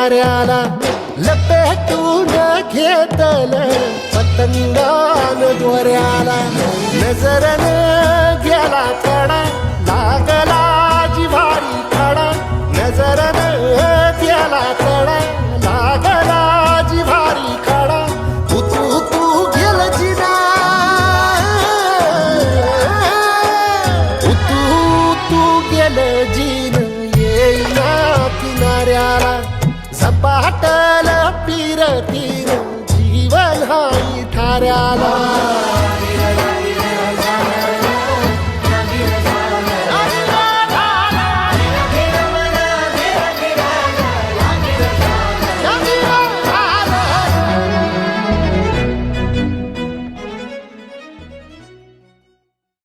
किनाऱ्याला लपेटून घेतल पतंगान दोऱ्याला नजरन गेला कडा लागला जिव्हारी खडा नजरन गेला कडा लागला जिव्हारी खडा तू गेल जिना तू गेल जीन येईना किनाऱ्याला झपाटल पिरतीन जीवन हाई ठाऱ्याला